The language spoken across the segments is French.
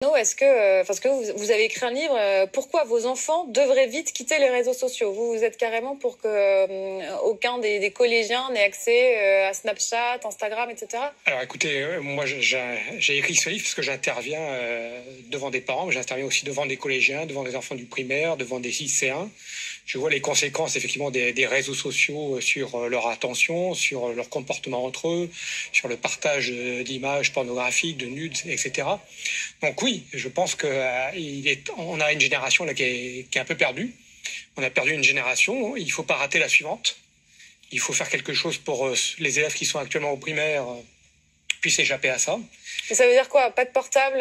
Non, parce que vous avez écrit un livre, pourquoi vos enfants devraient vite quitter les réseaux sociaux. Vous êtes carrément pour que aucun des collégiens n'ait accès à Snapchat, Instagram, etc. Alors écoutez, moi j'ai écrit ce livre parce que j'interviens devant des parents, mais j'interviens aussi devant des collégiens, devant des enfants du primaire, devant des lycéens. Je vois les conséquences effectivement des réseaux sociaux sur leur attention, sur leur comportement entre eux, sur le partage d'images pornographiques, de nudes, etc. Donc oui, je pense que on a une génération là qui est un peu perdue. On a perdu une génération. Il faut pas rater la suivante. Il faut faire quelque chose pour les élèves qui sont actuellement au primaire puissent échapper à ça. Et ça veut dire quoi? Pas de portable?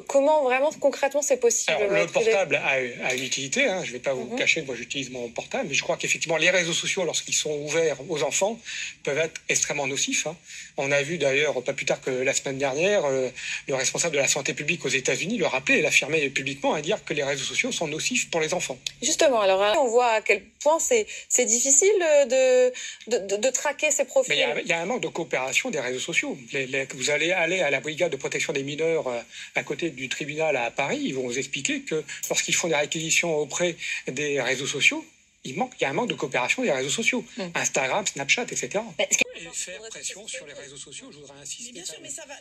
Comment vraiment concrètement c'est possible? Alors, le portable a une utilité. Hein. Je ne vais pas vous cacher que moi j'utilise mon portable, mais je crois qu'effectivement les réseaux sociaux, lorsqu'ils sont ouverts aux enfants, peuvent être extrêmement nocifs. Hein. On a vu d'ailleurs, pas plus tard que la semaine dernière, le responsable de la santé publique aux États-Unis le rappeler et l'affirmer publiquement à dire que les réseaux sociaux sont nocifs pour les enfants. Justement, alors on voit à quel point c'est difficile de traquer ces profils. Mais il y a un manque de coopération des réseaux sociaux. Vous allez aller à la brigade de protection des mineurs à côté du tribunal à Paris, ils vont vous expliquer que lorsqu'ils font des réquisitions auprès des réseaux sociaux, il y a un manque de coopération des réseaux sociaux. Instagram, Snapchat, etc. Et faire pression sur les réseaux sociaux, je voudrais insister. Mais bien sûr, mais ça va.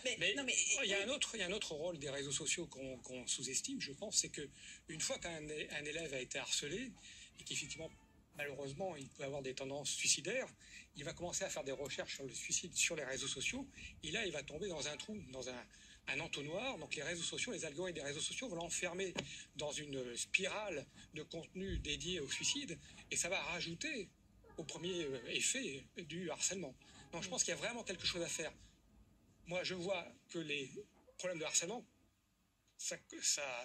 Il y a un autre rôle des réseaux sociaux qu'on sous-estime, je pense, c'est que une fois qu'un élève a été harcelé et qu'effectivement malheureusement, il peut avoir des tendances suicidaires, il va commencer à faire des recherches sur le suicide sur les réseaux sociaux, et là, il va tomber dans un trou, dans un entonnoir. Donc les réseaux sociaux, les algorithmes des réseaux sociaux vont l'enfermer dans une spirale de contenu dédié au suicide, et ça va rajouter au premier effet du harcèlement. Donc je pense qu'il y a vraiment quelque chose à faire. Moi, je vois que les problèmes de harcèlement, ça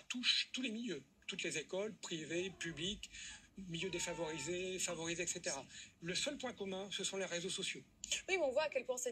touche tous les milieux, toutes les écoles, privées, publiques, milieux défavorisés, favorisés, etc. Le seul point commun, ce sont les réseaux sociaux. Oui, mais on voit à quel point c'est